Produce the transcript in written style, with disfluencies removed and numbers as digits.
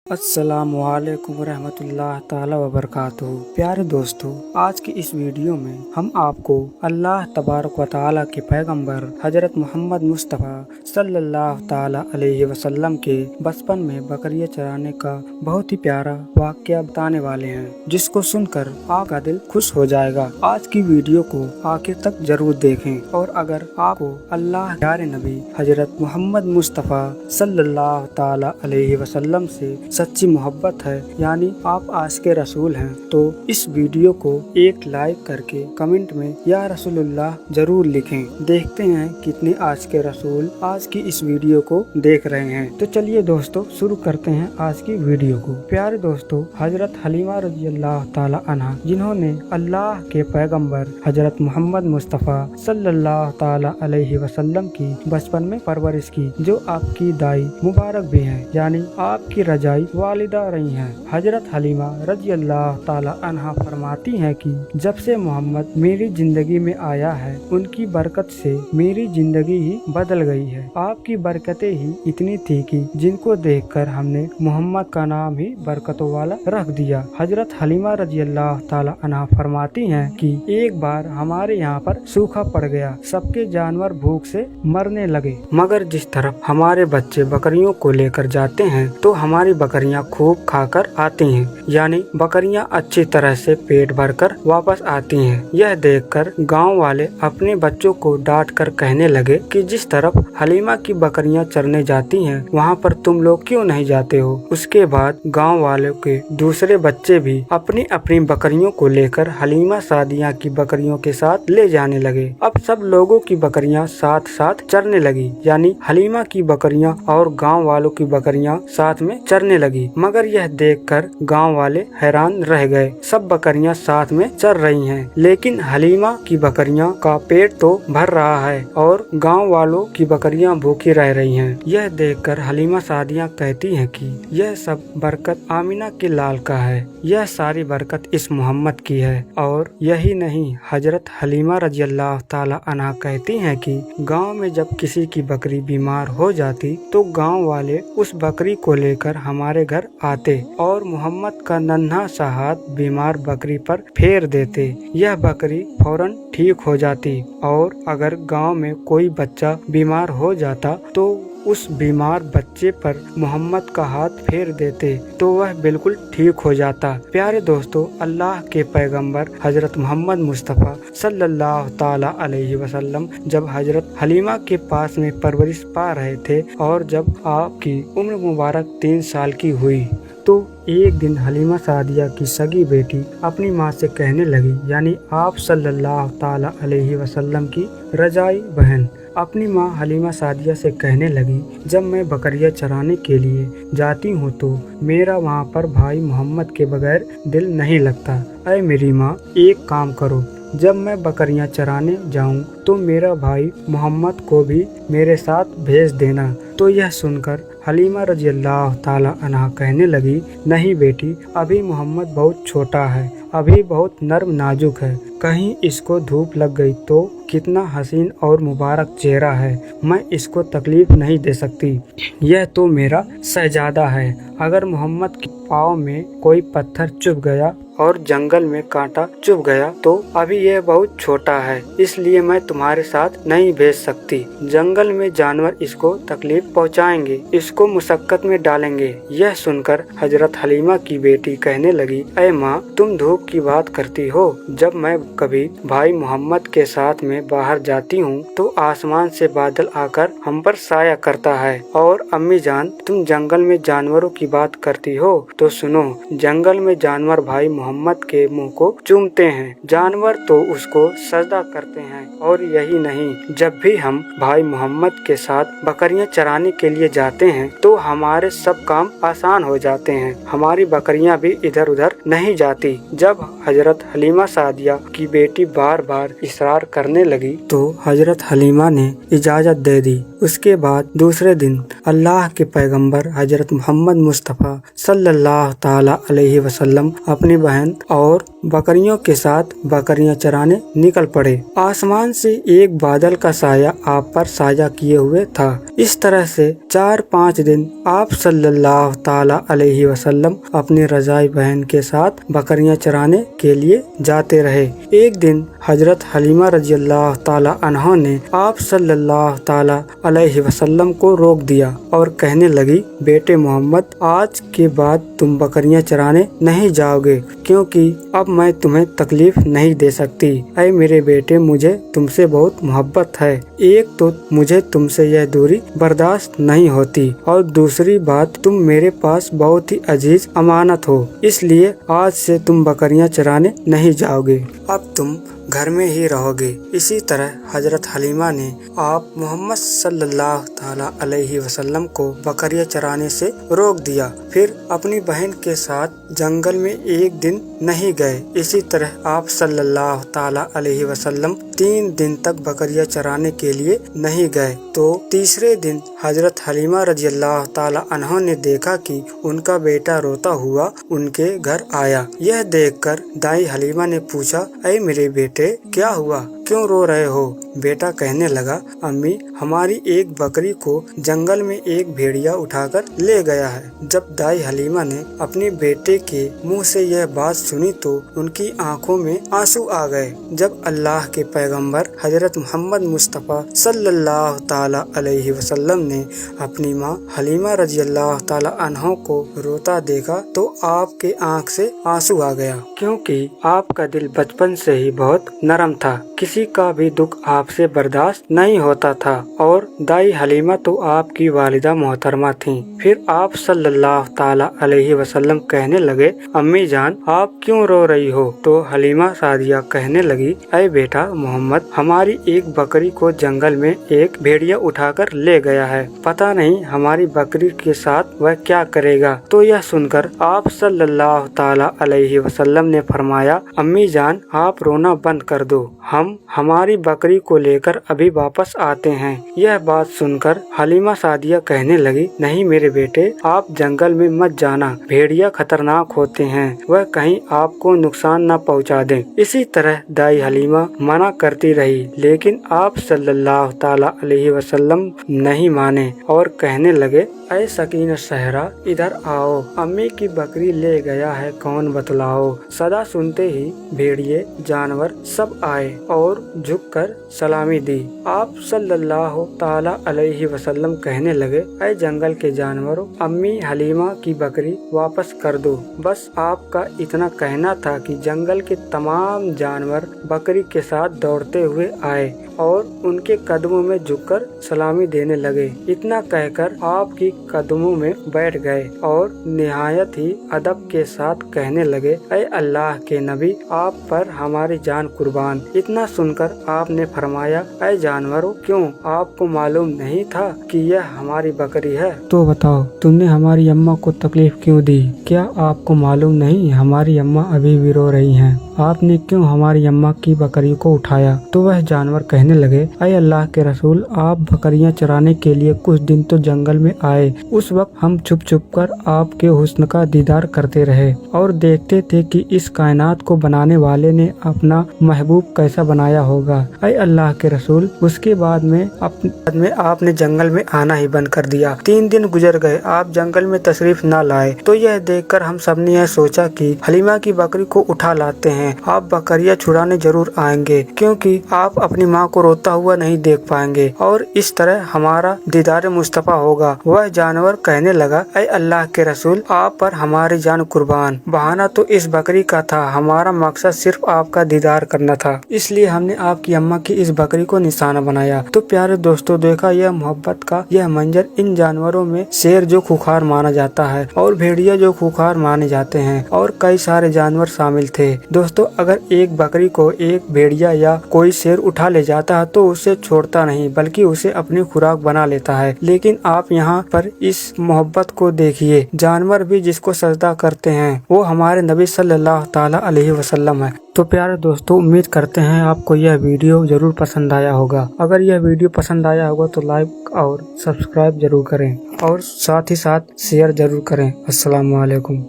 अस्सलामु अलैकुम रहमतुल्लाह ताला वबरकातुहू। प्यारे दोस्तों, आज की इस वीडियो में हम आपको अल्लाह तबारक व ताला के पैगंबर हजरत मोहम्मद मुस्तफ़ा सल्लल्लाहु ताला अलैहि वसल्लम के बचपन में बकरियां चराने का बहुत ही प्यारा वाक़या बताने वाले हैं, जिसको सुनकर आपका दिल खुश हो जाएगा। आज की वीडियो को आखिर तक जरूर देखें और अगर आपको अल्लाह प्यारे नबी हजरत मोहम्मद मुस्तफ़ा सल्लल्लाहु ताला अलैहि वसल्लम से सच्ची मोहब्बत है, यानी आप आज के रसूल हैं, तो इस वीडियो को एक लाइक करके कमेंट में या रसूलुल्लाह जरूर लिखें। देखते हैं कितने आज के रसूल आज की इस वीडियो को देख रहे हैं। तो चलिए दोस्तों, शुरू करते हैं आज की वीडियो को। प्यारे दोस्तों, हजरत हलीमा रज़ी अल्लाह ताला अन्हा, जिन्होंने अल्लाह के पैगंबर हजरत मोहम्मद मुस्तफ़ा सल्लल्लाहु ताला अलैहि वसल्लम की बचपन में परवरिश की, जो आपकी दाई मुबारक भी हैं, यानी आपकी रजाई वालिदा रही हैं। हजरत हलीमा रज़ी अल्लाह ताला अन्हा फरमाती हैं कि जब से मोहम्मद मेरी जिंदगी में आया है, उनकी बरकत से मेरी जिंदगी ही बदल गई है। आपकी बरकतें ही इतनी थी कि जिनको देखकर हमने मोहम्मद का नाम ही बरकतों वाला रख दिया। हजरत हलीमा रज़ी अल्लाह ताला अन्हा फरमाती हैं कि एक बार हमारे यहाँ पर सूखा पड़ गया, सबके जानवर भूख से मरने लगे, मगर जिस तरफ हमारे बच्चे बकरियों को लेकर जाते हैं तो हमारी बकरियां खूब खाकर आती हैं, यानी बकरियां अच्छी तरह से पेट भरकर वापस आती हैं। यह देखकर गांव वाले अपने बच्चों को डांट कर कहने लगे कि जिस तरफ हलीमा की बकरियां चरने जाती हैं, वहां पर तुम लोग क्यों नहीं जाते हो। उसके बाद गांव वालों के दूसरे बच्चे भी अपनी अपनी बकरियों को लेकर हलीमा सादिया की बकरियों के साथ ले जाने लगे। अब सब लोगों की बकरियां साथ साथ चरने लगी, यानी हलीमा की बकरियां और गाँव वालों की बकरियां साथ में चरने लगी। मगर यह देखकर गांव वाले हैरान रह गए। सब बकरियां साथ में चर रही हैं, लेकिन हलीमा की बकरियां का पेट तो भर रहा है और गांव वालों की बकरियां भूखी रह रही हैं। यह देखकर हलीमा सादिया कहती हैं कि यह सब बरकत आमिना के लाल का है, यह सारी बरकत इस मोहम्मद की है। और यही नहीं, हजरत हलीमा रज़ी अल्लाह ताला अन्हा कहती हैं कि गाँव में जब किसी की बकरी बीमार हो जाती तो गाँव वाले उस बकरी को लेकर हमारे घर आते और मोहम्मद का नन्हा सा हाथ बीमार बकरी पर फेर देते। यह बकरी फौरन ठीक हो जाती और अगर गांव में कोई बच्चा बीमार हो जाता तो उस बीमार बच्चे पर मोहम्मद का हाथ फेर देते तो वह बिल्कुल ठीक हो जाता। प्यारे दोस्तों, अल्लाह के पैगंबर हजरत मोहम्मद मुस्तफ़ा सल्लल्लाहु ताला अलैहि वसल्लम जब हजरत हलीमा के पास में परवरिश पा रहे थे और जब आपकी उम्र मुबारक 3 साल की हुई तो एक दिन हलीमा सादिया की सगी बेटी अपनी माँ से कहने लगी, यानी आप सल्लल्लाहु ताला अलैहि वसल्लम की रजाई बहन अपनी माँ हलीमा सादिया से कहने लगी, जब मैं बकरियां चराने के लिए जाती हूँ तो मेरा वहाँ पर भाई मोहम्मद के बगैर दिल नहीं लगता। अय मेरी माँ, एक काम करो, जब मैं बकरियां चराने जाऊं तो मेरा भाई मोहम्मद को भी मेरे साथ भेज देना। तो यह सुनकर हलीमा रज़ी अल्लाह ताला अन्हा कहने लगी, नहीं बेटी, अभी मोहम्मद बहुत छोटा है, अभी बहुत नर्म नाजुक है, कहीं इसको धूप लग गई तो कितना हसीन और मुबारक चेहरा है, मैं इसको तकलीफ नहीं दे सकती। यह तो मेरा शहजादा है, अगर मोहम्मद के पाँव में कोई पत्थर चुभ गया और जंगल में कांटा चुभ गया तो अभी यह बहुत छोटा है, इसलिए मैं तुम्हारे साथ नहीं भेज सकती। जंगल में जानवर इसको तकलीफ पहुंचाएंगे, इसको मुशक्कत में डालेंगे। यह सुनकर हजरत हलीमा की बेटी कहने लगी, अय माँ, तुम धूप की बात करती हो, जब मैं कभी भाई मोहम्मद के साथ में बाहर जाती हूँ तो आसमान से बादल आकर हम पर साया करता है। और अम्मी जान, तुम जंगल में जानवरों की बात करती हो तो सुनो, जंगल में जानवर भाई मोहम्मद के मुंह को चूमते हैं, जानवर तो उसको सजदा करते हैं। और यही नहीं, जब भी हम भाई मोहम्मद के साथ बकरियां चराने के लिए जाते हैं तो हमारे सब काम आसान हो जाते हैं, हमारी बकरियां भी इधर उधर नहीं जाती। जब हजरत हलीमा सादिया की बेटी बार बार इसरार करने लगी तो हजरत हलीमा ने इजाजत दे दी। उसके बाद दूसरे दिन अल्लाह के पैगंबर हजरत मोहम्मद मुस्तफ़ा सल्लल्लाहु ताला अलैहि वसल्लम अपनी बहन बहन और बकरियों के साथ बकरियां चराने निकल पड़े। आसमान से एक बादल का साया आप पर साया किए हुए था। इस तरह से 4-5 दिन आप सल्लल्लाहु ताला अलैहि वसल्लम अपनी रजाई बहन के साथ बकरियां चराने के लिए जाते रहे। एक दिन हजरत हलीमा रज़ियल्लाहु ताला अन्हा ने आप सल्लल्लाहु ताला अलैहि वसल्लम को रोक दिया और कहने लगी, बेटे मोहम्मद, आज के बाद तुम बकरियां चराने नहीं जाओगे, क्योंकि अब मैं तुम्हें तकलीफ नहीं दे सकती। ऐ मेरे बेटे, मुझे तुमसे बहुत मोहब्बत है। एक तो मुझे तुमसे यह दूरी बर्दाश्त नहीं होती और दूसरी बात, तुम मेरे पास बहुत ही अजीज अमानत हो, इसलिए आज से तुम बकरियां चराने नहीं जाओगे, अब तुम घर में ही रहोगे। इसी तरह हजरत हलीमा ने आप मोहम्मद सल्लल्लाहु ताला अलैहि वसल्लम को बकरियां चराने से रोक दिया। फिर अपनी बहन के साथ जंगल में एक दिन नहीं गए। इसी तरह आप सल्लल्लाहु ताला अलैहि वसल्लम 3 दिन तक बकरियां चराने के लिए नहीं गए। तो तीसरे दिन हजरत हलीमा रज़ियल्लाहु ताला अन्हा ने देखा कि उनका बेटा रोता हुआ उनके घर आया। यह देखकर दाई हलीमा ने पूछा, ऐ मेरे बेटे, क्या हुआ, क्यों रो रहे हो? बेटा कहने लगा, अम्मी, हमारी एक बकरी को जंगल में एक भेड़िया उठाकर ले गया है। जब दाई हलीमा ने अपने बेटे के मुंह से यह बात सुनी तो उनकी आंखों में आंसू आ गए। जब अल्लाह के पैगंबर हजरत मोहम्मद मुस्तफ़ा सल्लल्लाहु ताला अलैहि वसल्लम ने अपनी माँ हलीमा रज़ियल्लाहु ताला अन्हा को रोता देखा तो आपके आंख से आंसू आ गया, क्योंकि आपका दिल बचपन से ही बहुत नरम था। किसी का भी दुख आपसे बर्दाश्त नहीं होता था और दाई हलीमा तो आपकी वालिदा मोहतरमा थीं। फिर आप सल्लल्लाहु ताला अलैहि वसल्लम कहने लगे, अम्मी जान, आप क्यों रो रही हो? तो हलीमा सादिया कहने लगी, ऐ बेटा मोहम्मद, हमारी एक बकरी को जंगल में एक भेड़िया उठाकर ले गया है। पता नहीं हमारी बकरी के साथ वह क्या करेगा। तो यह सुनकर आप सल्लल्लाहु ताला अलैहि वसल्लम ने फरमाया, अम्मी जान, आप रोना बंद कर दो, हम हमारी बकरी को लेकर अभी वापस आते हैं। यह बात सुनकर हलीमा सादिया कहने लगी, नहीं मेरे बेटे, आप जंगल में मत जाना, भेड़िया खतरनाक होते हैं, वह कहीं आपको नुकसान न पहुंचा दें। इसी तरह दाई हलीमा मना करती रही, लेकिन आप सल्लल्लाहु ताला अलैहि वसल्लम नहीं माने और कहने लगे, ऐ सकीना सहरा, इधर आओ, अम्मी की बकरी ले गया है कौन बतलाओ। सदा सुनते ही भेड़िए जानवर सब आए और झुककर सलामी दी। आप सल्लल्लाहु ताला अलैहि वसल्लम कहने लगे, ऐ जंगल के जानवरों, अम्मी हलीमा की बकरी वापस कर दो। बस आपका इतना कहना था कि जंगल के तमाम जानवर बकरी के साथ दौड़ते हुए आए और उनके कदमों में झुककर सलामी देने लगे। इतना कहकर आपकी कदमों में बैठ गए और निहायत ही अदब के साथ कहने लगे, ऐ अल्लाह के नबी, आप पर हमारी जान कुर्बान। इतना सुनकर आपने फरमाया, ऐ जानवरों, क्यों आपको मालूम नहीं था कि यह हमारी बकरी है? तो बताओ, तुमने हमारी अम्मा को तकलीफ क्यों दी? क्या आपको मालूम नहीं हमारी अम्मा अभी भी रो रही हैं? आपने क्यों हमारी अम्मा की बकरी को उठाया? तो वह जानवर कहने लगे, ऐ अल्लाह के रसूल, आप बकरियां चराने के लिए कुछ दिन तो जंगल में आए। उस वक्त हम छुप छुप कर आपके हुस्न का दीदार करते रहे और देखते थे कि इस कायनात को बनाने वाले ने अपना महबूब कैसा बनाया होगा। ऐ अल्लाह के रसूल, उसके बाद में आपने जंगल में आना ही बंद कर दिया। 3 दिन गुजर गए, आप जंगल में तशरीफ न लाए। तो यह देखकर हम सब ने यह सोचा कि हलीमा की बकरी को उठा लाते हैं, आप बकरियां छुड़ाने जरूर आएंगे, क्योंकि आप अपनी माँ को रोता हुआ नहीं देख पाएंगे और इस तरह हमारा दीदार मुस्तफा होगा। वह जानवर कहने लगा, ऐ अल्लाह के रसूल, आप पर हमारी जान कुर्बान। बहाना तो इस बकरी का था, हमारा मकसद सिर्फ आपका दीदार करना था, इसलिए हमने आपकी अम्मा की इस बकरी को निशाना बनाया। तो प्यारे दोस्तों, देखा यह मोहब्बत का यह मंजर। इन जानवरों में शेर जो खुखार माना जाता है और भेड़िया जो खुखार माने जाते हैं और कई सारे जानवर शामिल थे। दोस्तों, अगर एक बकरी को एक भेड़िया या कोई शेर उठा ले जाता है तो उसे छोड़ता नहीं, बल्कि उसे अपनी खुराक बना लेता है। लेकिन आप यहाँ पर इस मोहब्बत को देखिए, जानवर भी जिसको सजदा करते हैं वो हमारे नबी सल्लल्लाहु ताला अलैहि वसल्लम है। तो प्यारे दोस्तों, उम्मीद करते हैं आपको यह वीडियो जरूर पसंद आया होगा। अगर यह वीडियो पसंद आया होगा तो लाइक और सब्सक्राइब जरूर करें और साथ ही साथ शेयर जरूर करें। अस्सलाम वालेकुम।